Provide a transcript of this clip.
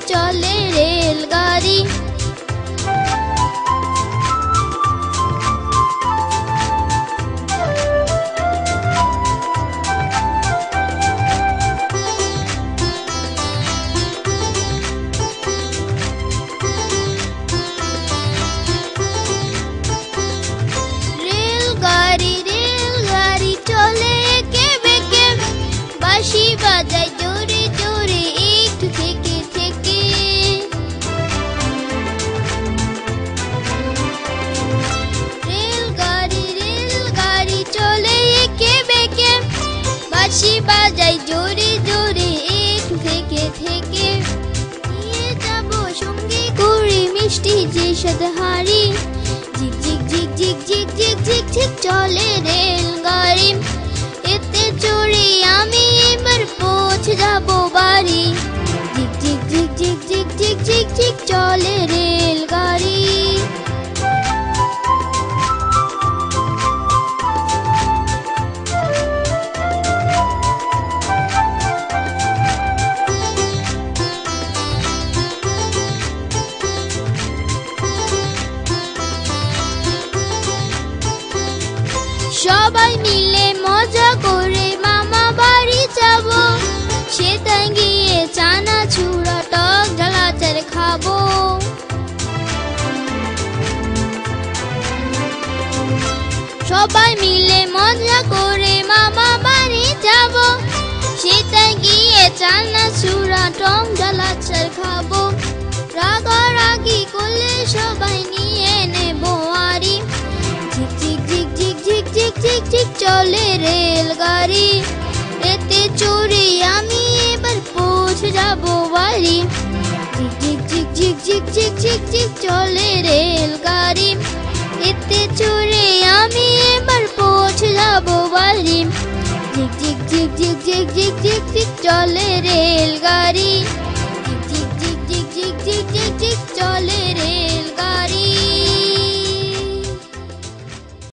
চলে রেলগাড়ি। রেলগাড়ি রেলগাড়ি চলে একে বেঁকে, বাঁশি বাজায় জোরে জোরে একটু থেকে থেকে। রেলগাড়ি রেলগাড়ি চলে একে বেঁকে, বাঁশি বাজায় জোরে জোরে একটু থেকে থেকে। নিয়ে যাবো সঙ্গে করে মিষ্টি যে সাথে হাড়ি, ঝিক ঝিক ঝিক ঝিক ঝিক ঝিক ঝিক ঝিক চলে রেলগাড়ি। এতে চড়ে আমি এবার পৌঁছে যাবো বাড়ি, ঝিক ঝিক ঝিক ঝিক ঝিক ঝিক ঝিক ঝিক চলে রেলগাড়ি। সবাই মিলে মজা করে মামা বাড়ি যাবো, সেটাই গিয়ে চানাচুরা টক ঝাল আচার খাবো। সবাই মিলে মজা করে মামা বাড়ি যাবো, সেটাই গিয়ে চানাচুরা টক ঝাল আচার খাবো। রাগারাগি করলে সবাই নিয়ে নেবো আড়ি, ঝিক ঝিক ঝিক ঝিক ঝিক ঝিক ঝিক ঝিক চলে রেলগাড়ি। এতে চড়ে আমি এবার পৌঁছে যাবো বাড়ি, ঝিক ঝিক ঝিক ঝিক ঝিক ঝিক ঝিক চলে রেলগাড়ি। এতে চড়ে আমি এবার পৌঁছে যাবো বাড়ি, ঝিক ঝিক ঝিক ঝিক ঝিক ঝিক ঝিক ঝিক চলে রেলগাড়ি।